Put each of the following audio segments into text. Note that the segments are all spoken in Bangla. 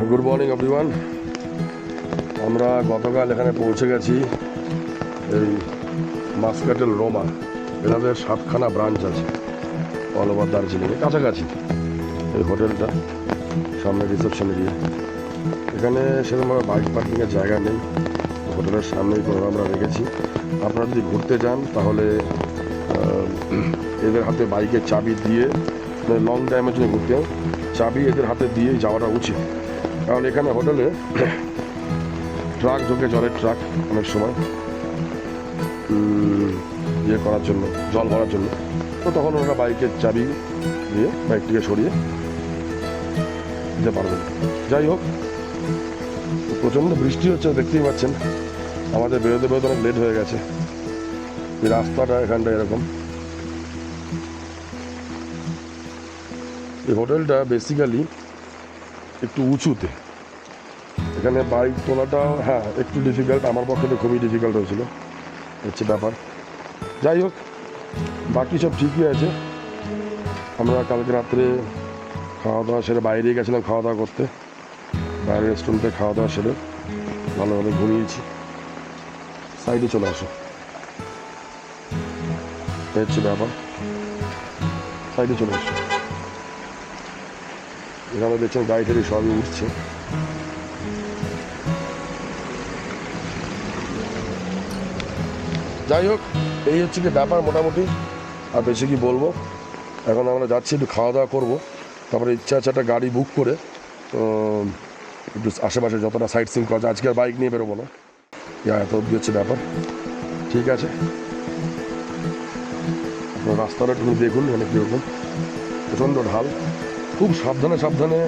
Good morning everyone. আমরা গতকাল এখানে পৌঁছে গেছি। এই মাস্কাটেল রোমা, এনাদের 7খানা ব্রাঞ্চ আছে অল ওভার দার্জিলিংয়ে, কাছাকাছি এই হোটেলটা, সামনে রিসেপশনে গিয়ে। এখানে সেরকমভাবে বাইক পার্কিংয়ের জায়গা নেই, হোটেলের সামনেই করে আমরা রেখেছি। আপনারা যদি ঘুরতে যান তাহলে এদের হাতে বাইকের চাবি দিয়ে, লং টাইমের জন্য ঘুরতে চাবি এদের হাতে দিয়ে যাওয়াটা উচিত। কারণ এখানে হোটেলে ট্রাক ঢোকে, জলের ট্রাক, অনেক সময় ইয়ে করার জন্য, জল ভরার জন্য। তো তখন ওরা বাইকের চাবি দিয়ে বাইকটিকে সরিয়ে দিতে পারবেন। যাই হোক, প্রচণ্ড বৃষ্টি হচ্ছে, দেখতেই পাচ্ছেন। আমাদের বেরোতে বেরোতে অনেক লেট হয়ে গেছে। এই রাস্তাটা এখানটা এরকম। এই হোটেলটা বেসিক্যালি একটু উঁচুতে, এখানে বাইক তোলাটাও একটু ডিফিকাল্ট, আমার পক্ষে তো খুবই ডিফিকাল্ট হয়েছিল, হচ্ছে ব্যাপার। যাই হোক, বাকি সব ঠিকই আছে। আমরা কালকে রাত্রে খাওয়া দাওয়া সেরে বাইরে গেছিলাম খাওয়া দাওয়া করতে, বাইরের রেস্টুরেন্টে খাওয়া দাওয়া সেরে ভালোভাবে ঘুমিয়েছি। সাইডে চলে আসো, হচ্ছে ব্যাপার। সাইডে চলে আসো। এখানে দেখছেন গাড়ি টাড়ি সবই উঠছে। যাই হোক, এই হচ্ছে কি ব্যাপার মোটামুটি। আর বেশি কি বলবো, এখন আমরা যাচ্ছি একটু খাওয়া দাওয়া করবো, তারপরে ইচ্ছা আছে একটা গাড়ি বুক করে একটু আশেপাশে যতটা সাইট সিন করা যায়। আজকে আর বাইক নিয়ে বেরোবো না, এত অব্দি হচ্ছে ব্যাপার। ঠিক আছে, আপনার রাস্তাটা একটু দেখুন, মানে কীরকম প্রচণ্ড ঢাল, খুব সাবধানে সাবধানে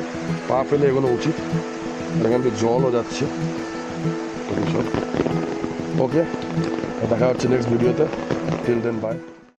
পা ফেলে এগোনো উচিত। এখান থেকে জলও যাচ্ছে সব। ওকে, দেখা হচ্ছে নেক্সট ভিডিওতে। Till then, by.